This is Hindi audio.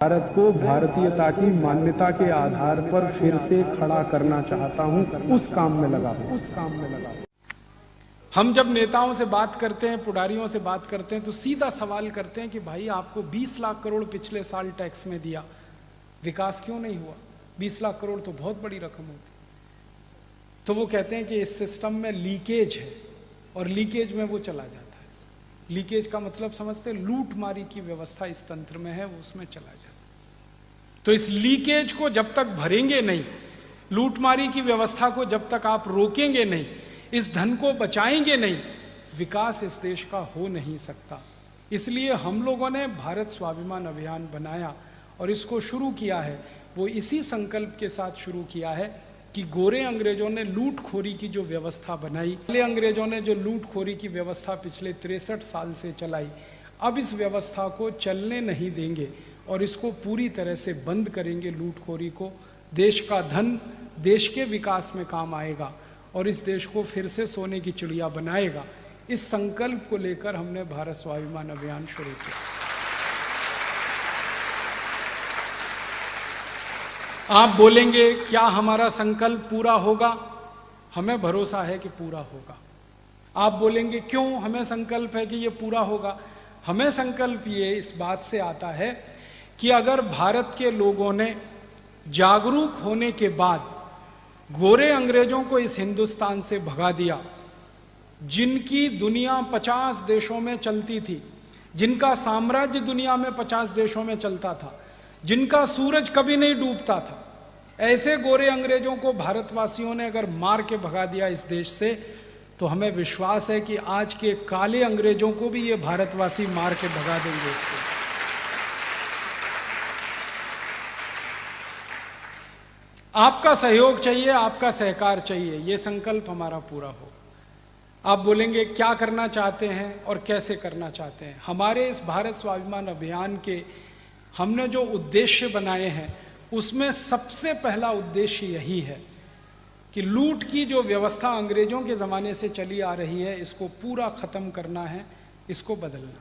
भारत को भारतीयता की मान्यता के आधार पर फिर से खड़ा करना चाहता हूं, उस काम में लगा हूं। हम जब नेताओं से बात करते हैं, पुडारियों से बात करते हैं, तो सीधा सवाल करते हैं कि भाई आपको 20 लाख करोड़ पिछले साल टैक्स में दिया, विकास क्यों नहीं हुआ? 20 लाख करोड़ तो बहुत बड़ी रकम होती। तो वो कहते हैं कि इस सिस्टम में लीकेज है, और लीकेज में वो चला जाता है। लीकेज का मतलब समझते, लूट मारी की व्यवस्था इस तंत्र में है, वो उसमें चला जाता है। तो इस लीकेज को जब तक भरेंगे नहीं, लूटमारी की व्यवस्था को जब तक आप रोकेंगे नहीं, इस धन को बचाएंगे नहीं, विकास इस देश का हो नहीं सकता। इसलिए हम लोगों ने भारत स्वाभिमान अभियान बनाया और इसको शुरू किया है। वो इसी संकल्प के साथ शुरू किया है कि गोरे अंग्रेजों ने लूटखोरी की जो व्यवस्था बनाई, काले अंग्रेजों ने जो लूटखोरी की व्यवस्था पिछले 63 साल से चलाई, अब इस व्यवस्था को चलने नहीं देंगे और इसको पूरी तरह से बंद करेंगे। लूटखोरी को, देश का धन देश के विकास में काम आएगा और इस देश को फिर से सोने की चिड़िया बनाएगा। इस संकल्प को लेकर हमने भारत स्वाभिमान अभियान शुरू किया। आप बोलेंगे क्या हमारा संकल्प पूरा होगा? हमें भरोसा है कि पूरा होगा। आप बोलेंगे क्यों हमें संकल्प है कि ये पूरा होगा? हमें संकल्प ये इस बात से आता है कि अगर भारत के लोगों ने जागरूक होने के बाद गोरे अंग्रेजों को इस हिंदुस्तान से भगा दिया, जिनकी दुनिया 50 देशों में चलती थी, जिनका साम्राज्य दुनिया में 50 देशों में चलता था, जिनका सूरज कभी नहीं डूबता था, ऐसे गोरे अंग्रेजों को भारतवासियों ने अगर मार के भगा दिया इस देश से, तो हमें विश्वास है कि आज के काले अंग्रेजों को भी ये भारतवासी मार के भगा देंगे इस देश। आपका सहयोग चाहिए, आपका सहकार चाहिए, ये संकल्प हमारा पूरा हो। आप बोलेंगे क्या करना चाहते हैं और कैसे करना चाहते हैं? हमारे इस भारत स्वाभिमान अभियान के हमने जो उद्देश्य बनाए हैं, उसमें सबसे पहला उद्देश्य यही है कि लूट की जो व्यवस्था अंग्रेजों के ज़माने से चली आ रही है, इसको पूरा ख़त्म करना है, इसको बदलना।